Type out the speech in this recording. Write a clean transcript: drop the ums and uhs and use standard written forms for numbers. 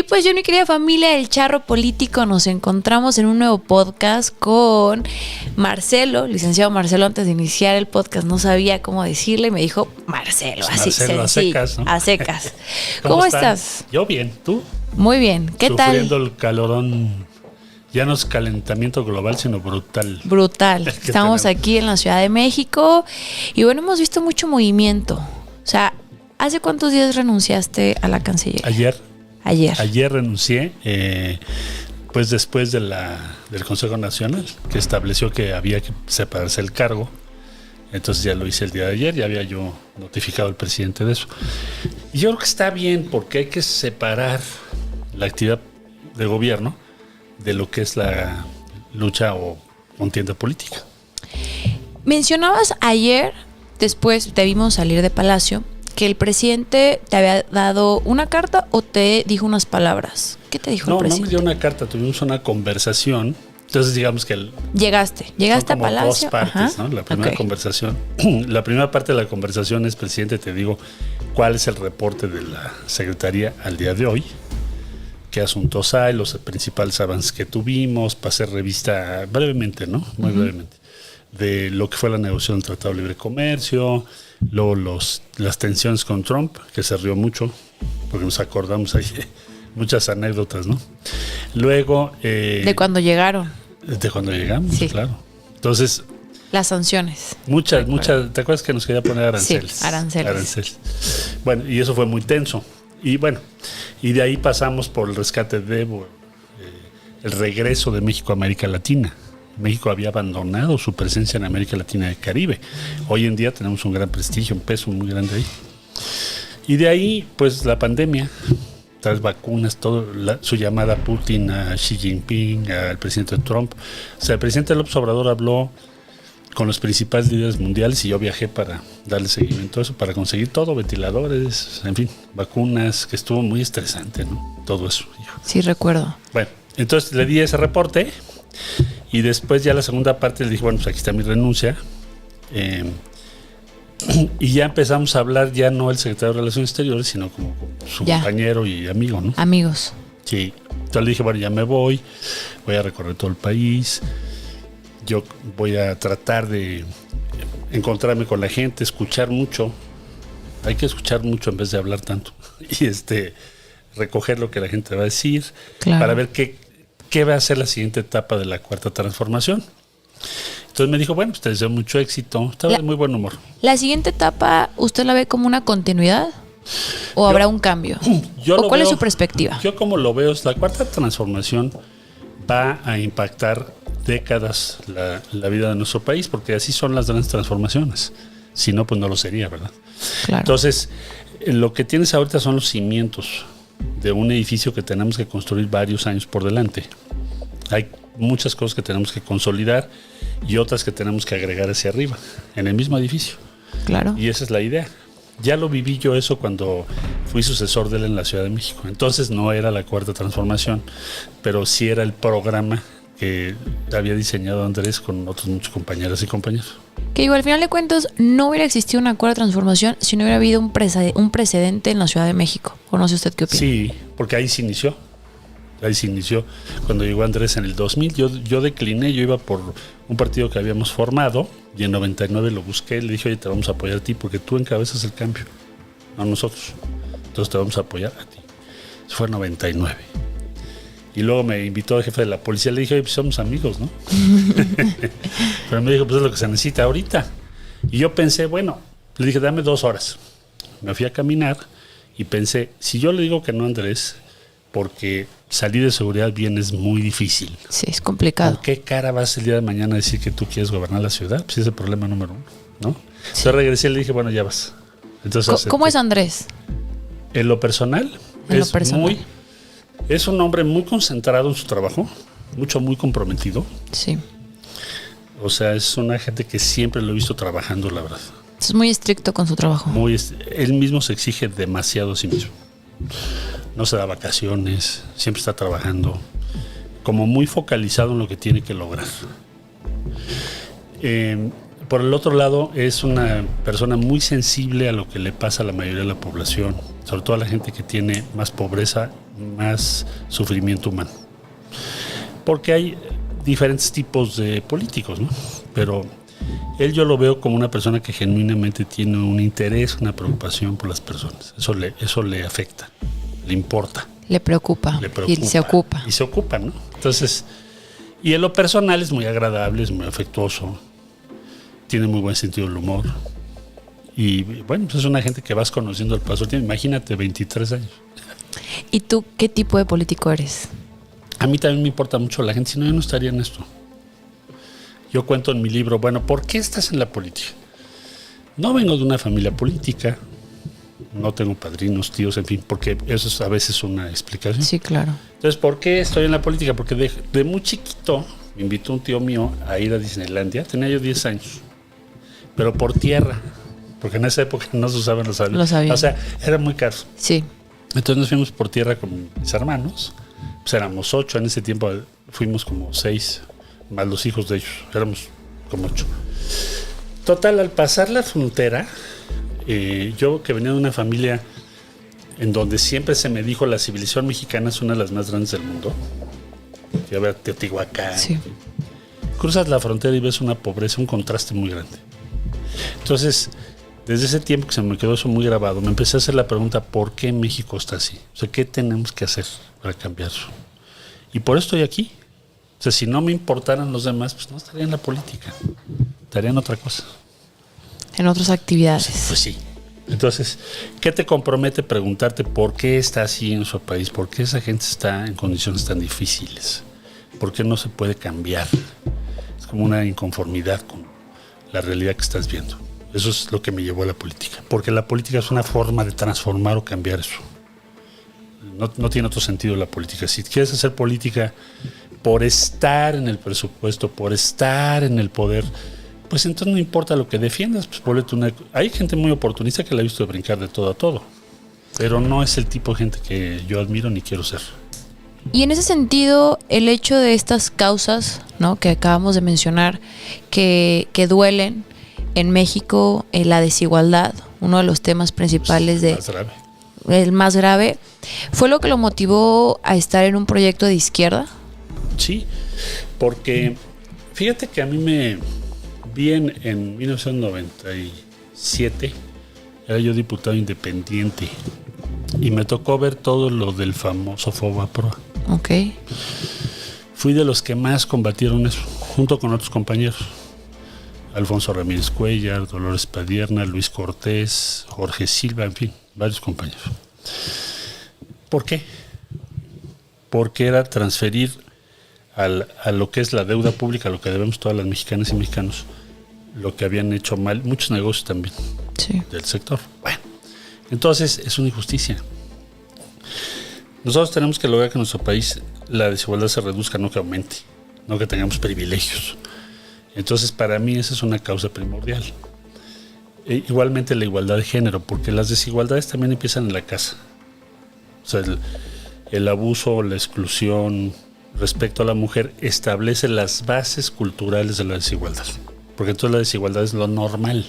Y pues yo, mi querida familia del Charro Político, nos encontramos en un nuevo podcast con Marcelo, licenciado Marcelo. Antes de iniciar el podcast no sabía cómo decirle, me dijo Marcelo, así Marcelo, sencillo, a secas, ¿no? a secas. ¿Cómo estás? Yo bien, ¿tú? Muy bien, ¿qué Sufriendo tal? el calorón, ya no es calentamiento global, sino brutal. Brutal. ¿Qué Estamos tenemos? aquí en la Ciudad de México y bueno, hemos visto mucho movimiento. O sea, ¿hace cuántos días renunciaste a la Cancillería? Ayer renuncié, pues después del Consejo Nacional, que estableció que había que separarse el cargo. Entonces ya lo hice el día de ayer, ya había yo notificado al presidente de eso. Y yo creo que está bien, porque hay que separar la actividad de gobierno de lo que es la lucha o contienda política. Mencionabas ayer, después te vimos salir de Palacio, que el presidente te había dado una carta o te dijo unas palabras. ¿Qué te dijo el No me presidente? dio una carta, tuvimos una conversación. Entonces digamos que Llegaste son a como Palacio. dos partes, Ajá. ¿no? La primera Ok. conversación, la primera parte de la conversación es, presidente, te digo cuál es el reporte de la Secretaría al día de hoy, qué asuntos hay, los principales avances que tuvimos, para hacer revista brevemente, ¿no? Muy brevemente, de lo que fue la negociación del Tratado de Libre Comercio, luego las tensiones con Trump, que se rió mucho, porque nos acordamos ahí de muchas anécdotas, ¿no? Luego... De cuando llegaron de cuando llegamos, Sí. claro. Entonces, las sanciones. muchas, ¿te acuerdas que nos quería poner aranceles? Sí, aranceles. Bueno, y eso fue muy tenso. Y bueno, y de ahí pasamos por el rescate de el regreso de México a América Latina. México había abandonado su presencia en América Latina y el Caribe. Hoy en día tenemos un gran prestigio, un peso muy grande ahí. Y de ahí, pues la pandemia, las vacunas, todo, su llamada a Putin, a Xi Jinping, al presidente Trump. O sea, el presidente López Obrador habló con los principales líderes mundiales y yo viajé para darle seguimiento a eso, para conseguir todo, ventiladores, en fin, vacunas, que estuvo muy estresante, ¿no? Todo eso. Hijo. Sí, recuerdo. Bueno, entonces le di ese reporte y después ya la segunda parte le dije, bueno, pues aquí está mi renuncia. Y ya empezamos a hablar, ya no el secretario de Relaciones Exteriores, sino como su Ya. compañero y amigo, ¿no? Amigos. Sí. Entonces le dije, bueno, ya me voy a recorrer todo el país, yo voy a tratar de encontrarme con la gente, escuchar mucho. Hay que escuchar mucho en vez de hablar tanto. Y recoger lo que la gente va a decir, Claro. para ver qué va a ser la siguiente etapa de la cuarta transformación. Entonces me dijo, bueno, pues te deseo mucho éxito. Estaba de muy buen humor. ¿La siguiente etapa usted la ve como una continuidad o habrá un cambio? Yo ¿O lo cuál es veo- su perspectiva? Yo como lo veo, la cuarta transformación va a impactar décadas la vida de nuestro país, porque así son las grandes transformaciones. Si no, pues no lo sería, ¿verdad? Claro. Entonces, lo que tienes ahorita son los cimientos de un edificio que tenemos que construir varios años por delante. Hay muchas cosas que tenemos que consolidar y otras que tenemos que agregar hacia arriba, en el mismo edificio. Claro. Y esa es la idea. Ya lo viví yo eso cuando fui sucesor de él en la Ciudad de México. Entonces no era la cuarta transformación, pero sí era el programa que había diseñado Andrés con otros muchos compañeras y compañeros. Que digo, al final de cuentas, no hubiera existido una cuarta transformación si no hubiera habido un precedente en la Ciudad de México. ¿O no sé usted qué opina? Sí, porque ahí se inició. Ahí se inició cuando llegó Andrés en el 2000. Yo decliné, yo iba por un partido que habíamos formado y en 99 lo busqué. Le dije, oye, te vamos a apoyar a ti porque tú encabezas el cambio, no nosotros. Entonces te vamos a apoyar a ti. Eso fue en 99. Y luego me invitó el jefe de la policía. Le dije, oye, pues somos amigos, ¿no? Pero me dijo, pues es lo que se necesita ahorita. Y yo pensé, bueno, le dije, dame 2 horas. Me fui a caminar y pensé, si yo le digo que no a Andrés, porque salir de seguridad bien es muy difícil. Sí, es complicado. ¿Con qué cara vas el día de mañana a decir que tú quieres gobernar la ciudad? Pues ese es el problema número 1, ¿no? Entonces regresé y le dije, bueno, ya vas. Entonces, ¿Cómo es Andrés? En lo personal, es un hombre muy concentrado en su trabajo, muy comprometido. Sí. O sea, es una gente que siempre lo he visto trabajando, la verdad. Es muy estricto con su trabajo. Él mismo se exige demasiado a sí mismo. No se da vacaciones, siempre está trabajando, como muy focalizado en lo que tiene que lograr. Por el otro lado, es una persona muy sensible a lo que le pasa a la mayoría de la población, sobre todo a la gente que tiene más pobreza, más sufrimiento humano. Porque hay diferentes tipos de políticos, ¿no? Pero él yo lo veo como una persona que genuinamente tiene un interés, una preocupación por las personas. Eso le afecta, le importa. Le preocupa. Y se ocupa. Y se ocupa, ¿no? Entonces, y en lo personal es muy agradable, es muy afectuoso, tiene muy buen sentido del humor. Y bueno, pues es una gente que vas conociendo al paso del tiempo. Imagínate, 23 años. ¿Y tú qué tipo de político eres? A mí también me importa mucho la gente, si no yo no estaría en esto. Yo cuento en mi libro, bueno, ¿por qué estás en la política? No vengo de una familia política, no tengo padrinos, tíos, en fin, porque eso es a veces una explicación. Sí, claro. Entonces, ¿por qué estoy en la política? Porque de muy chiquito me invitó un tío mío a ir a Disneylandia, tenía yo 10 años, pero por tierra, porque en esa época no se usaban los aviones. O sea, era muy caro. Sí. Entonces nos fuimos por tierra con mis hermanos, pues éramos 8, en ese tiempo fuimos como 6, más los hijos de ellos, éramos como 8. Total, al pasar la frontera, yo que venía de una familia en donde siempre se me dijo la civilización mexicana es una de las más grandes del mundo, ya ver Teotihuacán, sí. Cruzas la frontera y ves una pobreza, un contraste muy grande. Entonces, desde ese tiempo que se me quedó eso muy grabado, me empecé a hacer la pregunta, ¿por qué México está así? O sea, ¿qué tenemos que hacer para cambiarlo? Y por eso estoy aquí. O sea, si no me importaran los demás, pues no estaría en la política, estaría en otra cosa. En otras actividades. Pues sí. Entonces, ¿qué te compromete preguntarte por qué está así en su país? ¿Por qué esa gente está en condiciones tan difíciles? ¿Por qué no se puede cambiar? Es como una inconformidad con la realidad que estás viendo. Eso es lo que me llevó a la política. Porque la política es una forma de transformar o cambiar eso. No tiene otro sentido la política. Si quieres hacer política por estar en el presupuesto, por estar en el poder, pues entonces no importa lo que defiendas. Pues hay gente muy oportunista que la ha visto brincar de todo a todo. Pero no es el tipo de gente que yo admiro ni quiero ser. Y en ese sentido, el hecho de estas causas, ¿no?, que acabamos de mencionar, que duelen en México, la desigualdad, uno de los temas principales el más grave, ¿fue lo que lo motivó a estar en un proyecto de izquierda? Sí, porque fíjate que a mí me vi en 1997, era yo diputado independiente y me tocó ver todo lo del famoso Fobaproa. Ok. Fui de los que más combatieron eso, junto con otros compañeros. Alfonso Ramírez Cuellar, Dolores Padierna, Luis Cortés, Jorge Silva, en fin, varios compañeros. ¿Por qué? Porque era transferir a lo que es la deuda pública, a lo que debemos todas las mexicanas y mexicanos, lo que habían hecho mal, muchos negocios también, sí, del sector. Bueno, entonces es una injusticia. Nosotros tenemos que lograr que en nuestro país la desigualdad se reduzca, no que aumente, no que tengamos privilegios. Entonces, para mí esa es una causa primordial. Igualmente la igualdad de género, porque las desigualdades también empiezan en la casa. O sea, el abuso, la exclusión respecto a la mujer establece las bases culturales de la desigualdad. Porque entonces la desigualdad es lo normal.